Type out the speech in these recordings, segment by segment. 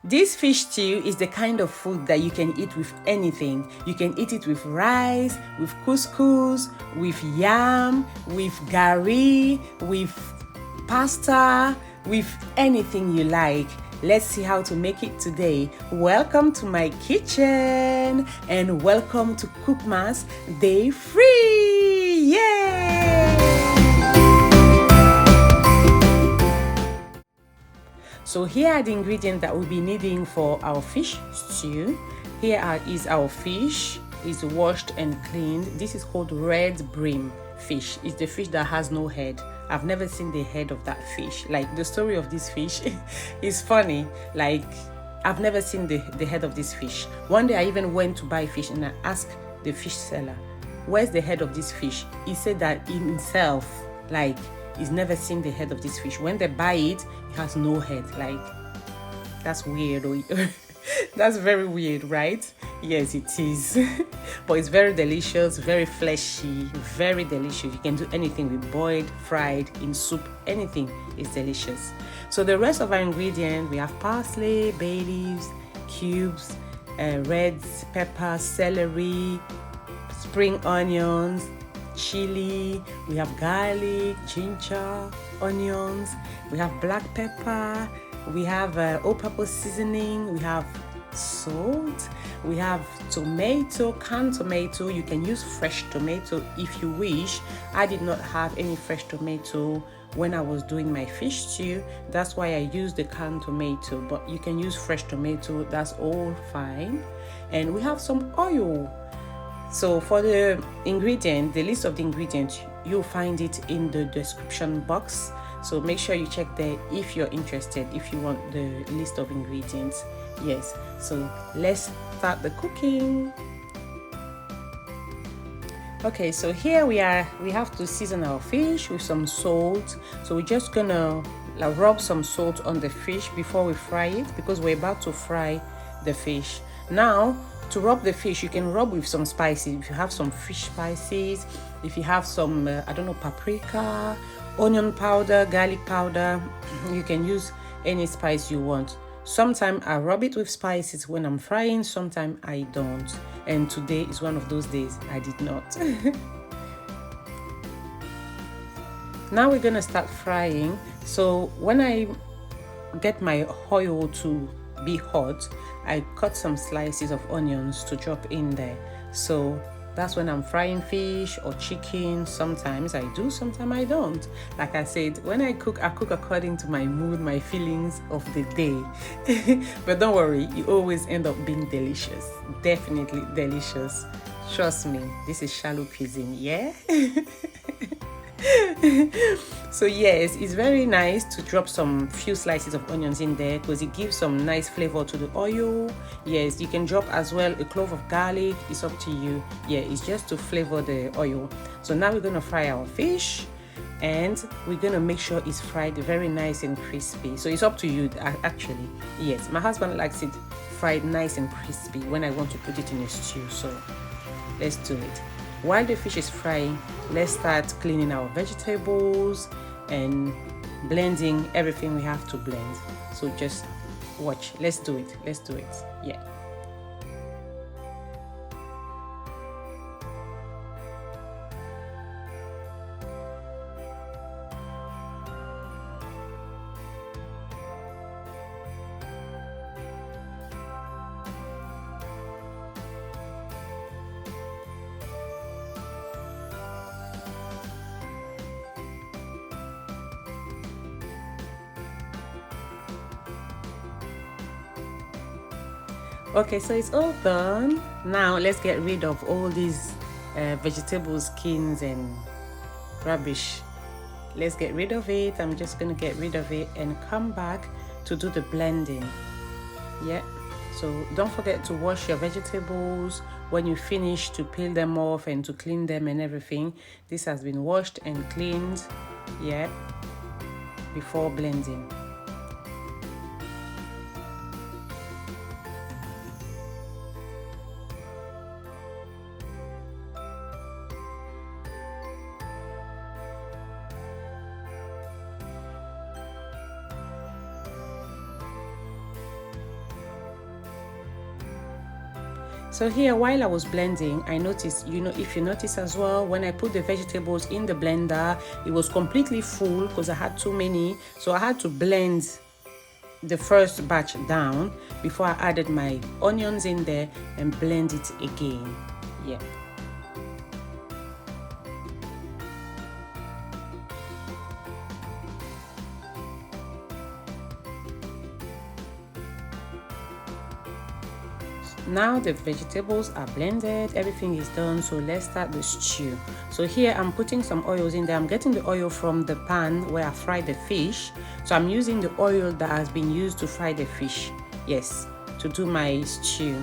This fish stew is the kind of food that you can eat with anything. You can eat it with rice, with couscous, with yam, with garri, with pasta, with anything you like. Let's see how to make it today. Welcome to my kitchen and welcome to Cookmas Day Free! Yay! So here are the ingredients that we'll be needing for our fish stew. Here is our fish. It's washed and cleaned. This is called red bream fish. It's the fish that has no head. I've never seen the head of that fish. Like, the story of this fish is funny. Like, I've never seen the head of this fish. One day I even went to buy fish and I asked the fish seller, where's the head of this fish? He said that himself, like, he's never seen the head of this fish. When they buy it, it has no head. Like, that's weird. That's very weird, right? Yes, it is. But it's very delicious, very fleshy, very delicious. You can do anything with boiled, fried, in soup, anything is delicious. So the rest of our ingredients, we have parsley, bay leaves, cubes, red pepper, celery, spring onions, chilli, we have garlic, ginger, onions, we have black pepper, we have all-purpose seasoning, we have salt, we have tomato, canned tomato. You can use fresh tomato if you wish. I did not have any fresh tomato when I was doing my fish stew. That's why I used the canned tomato, but you can use fresh tomato, that's all fine. And we have some oil. So for the ingredient, the list of the ingredients, you'll find it in the description box. So make sure you check there if you're interested, if you want the list of ingredients. Yes, so let's start the cooking. Okay, so here we have to season our fish with some salt. So we're just gonna rub some salt on the fish before we fry it, because we're about to fry the fish. Now, to rub the fish, you can rub with some spices. If you have some fish spices, if you have some, paprika, onion powder, garlic powder, you can use any spice you want. Sometimes I rub it with spices when I'm frying, sometimes I don't. And today is one of those days I did not. Now we're gonna start frying. So when I get my oil to be hot, I cut some slices of onions to drop in there. So that's when I'm frying fish or chicken. Sometimes I do, sometimes I don't. Like I said, when I cook according to my mood, my feelings of the day. But don't worry, you always end up being delicious. Definitely delicious. Trust me, this is Shalou cuisine, yeah? So yes, it's very nice to drop some few slices of onions in there because it gives some nice flavor to the oil. Yes, you can drop as well a clove of garlic. It's up to you. Yeah, it's just to flavor the oil. So now we're gonna fry our fish and we're gonna make sure it's fried very nice and crispy. So it's up to you actually. Yes, my husband likes it fried nice and crispy when I want to put it in a stew. So let's do it. While the fish is frying, let's start cleaning our vegetables and blending everything we have to blend. So just watch. Let's do it. Yeah. Okay, so it's all done. Now let's get rid of all these vegetable skins and rubbish. Let's get rid of it. I'm just gonna get rid of it and come back to do the blending. Yeah, so don't forget to wash your vegetables when you finish, to peel them off and to clean them and everything. This has been washed and cleaned, yeah, before blending. So here, while I was blending, I noticed, if you notice as well, when I put the vegetables in the blender, it was completely full because I had too many. So I had to blend the first batch down before I added my onions in there and blend it again. Yeah. Now the vegetables are blended, everything is done, so let's start the stew. So here I'm putting some oils in there. I'm getting the oil from the pan where I fried the fish. So I'm using the oil that has been used to fry the fish, yes, to do my stew.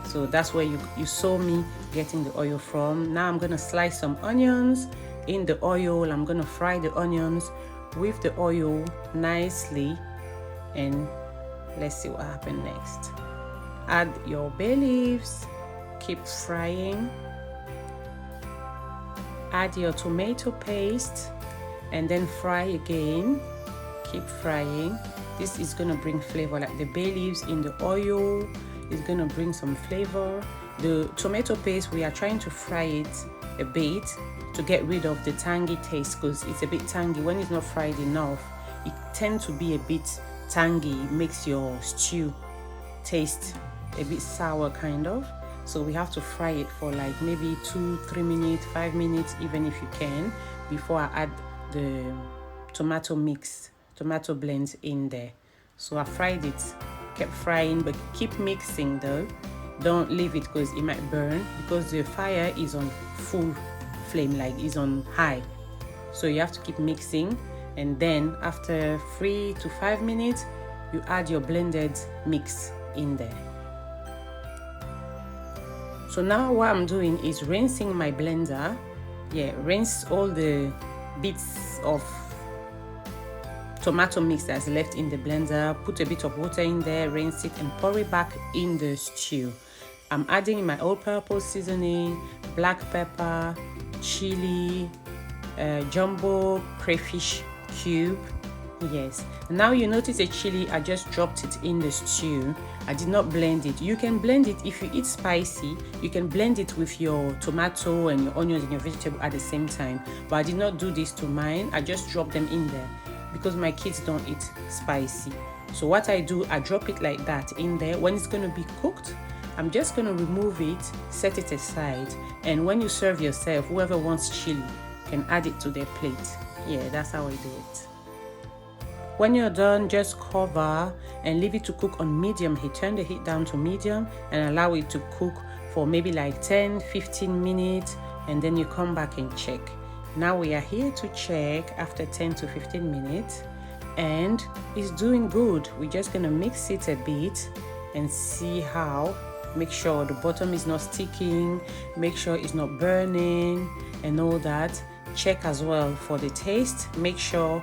So that's where you saw me getting the oil from. Now I'm gonna slice some onions in the oil. I'm gonna fry the onions with the oil nicely, and let's see what happens next. Add your bay leaves, keep frying. Add your tomato paste and then fry again. Keep frying. This is gonna bring flavor, like the bay leaves in the oil is gonna bring some flavor. The tomato paste, we are trying to fry it a bit to get rid of the tangy taste, because it's a bit tangy. When it's not fried enough, it tends to be a bit tangy. It makes your stew taste a bit sour kind of. So we have to fry it for like maybe 2-3 minutes, 5 minutes, even if you can, before I add the tomato blends in there. So I fried it, kept frying, but keep mixing though. Don't leave it because it might burn, because the fire is on full flame, like is on high. So you have to keep mixing, and then after 3 to 5 minutes you add your blended mix in there. So now what I'm doing is rinsing my blender. Yeah, rinse all the bits of tomato mix that's left in the blender. Put a bit of water in there, rinse it, and pour it back in the stew. I'm adding my all-purpose seasoning, black pepper, chili, jumbo crayfish cube. Yes, now you notice the chili, I just dropped it in the stew. I did not blend it. You can blend it if you eat spicy. You can blend it with your tomato and your onions and your vegetable at the same time, but I did not do this to mine. I just dropped them in there because my kids don't eat spicy. So what I do, I drop it like that in there. When it's going to be cooked, I'm just going to remove it, set it aside, and when you serve yourself, whoever wants chili can add it to their plate. Yeah, that's how I do it. When you're done, just cover and leave it to cook on medium heat. Turn the heat down to medium and allow it to cook for maybe like 10-15 minutes, and then you come back and check. Now we are here to check after 10 to 15 minutes, and it's doing good. We're just gonna mix it a bit and see how. Make sure the bottom is not sticking, make sure it's not burning and all that. Check as well for the taste. Make sure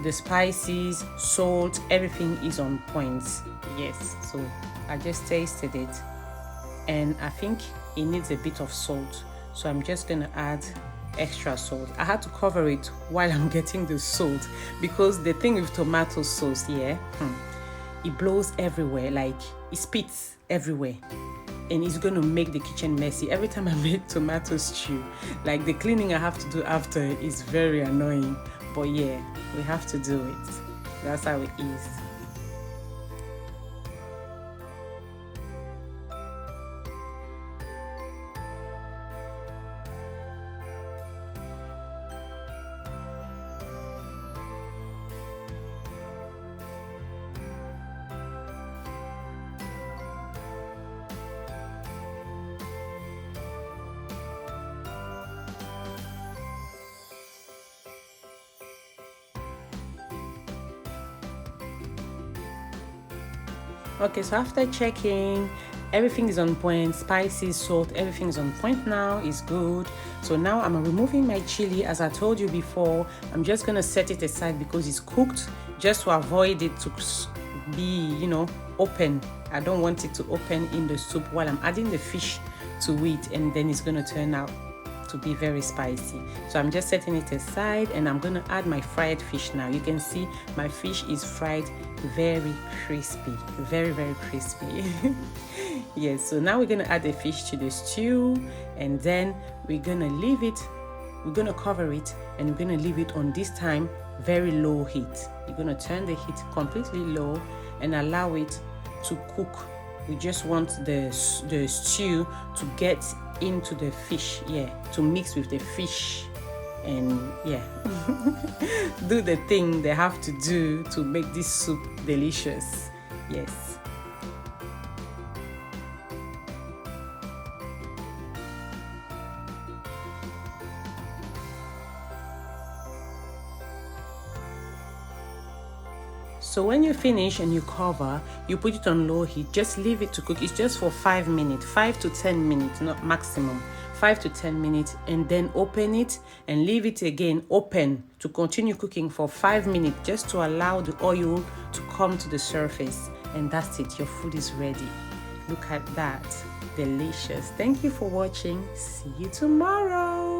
the spices, salt, everything is on point. Yes, so I just tasted it and I think it needs a bit of salt, so I'm just gonna add extra salt. I had to cover it while I'm getting the salt, because the thing with tomato sauce, yeah, it blows everywhere, like it spits everywhere, and it's going to make the kitchen messy. Every time I make tomato stew, like the cleaning I have to do after is very annoying, but yeah, we have to do it. That's how it is. Okay, so after checking, everything is on point, spices, salt, everything is on point now, it's good. So now I'm removing my chili. As I told you before, I'm just gonna set it aside because it's cooked, just to avoid it to be, open. I don't want it to open in the soup while I'm adding the fish to it, and then it's gonna turn out to be very spicy. So I'm just setting it aside, and I'm going to add my fried fish now. You can see my fish is fried very crispy, very, very crispy. Yes, so now we're going to add the fish to the stew, and then we're going to leave it, we're going to cover it, and we're going to leave it on this time very low heat. You're going to turn the heat completely low and allow it to cook. We just want the stew to get into the fish, yeah, to mix with the fish, and yeah, do the thing they have to do to make this soup delicious. Yes. So when you finish and you cover, you put it on low heat, just leave it to cook. It's just for 5 minutes, 5 to 10 minutes, not maximum, 5 to 10 minutes, and then open it and leave it again open to continue cooking for 5 minutes, just to allow the oil to come to the surface. And that's it, your food is ready. Look at that, delicious. Thank you for watching. See you tomorrow.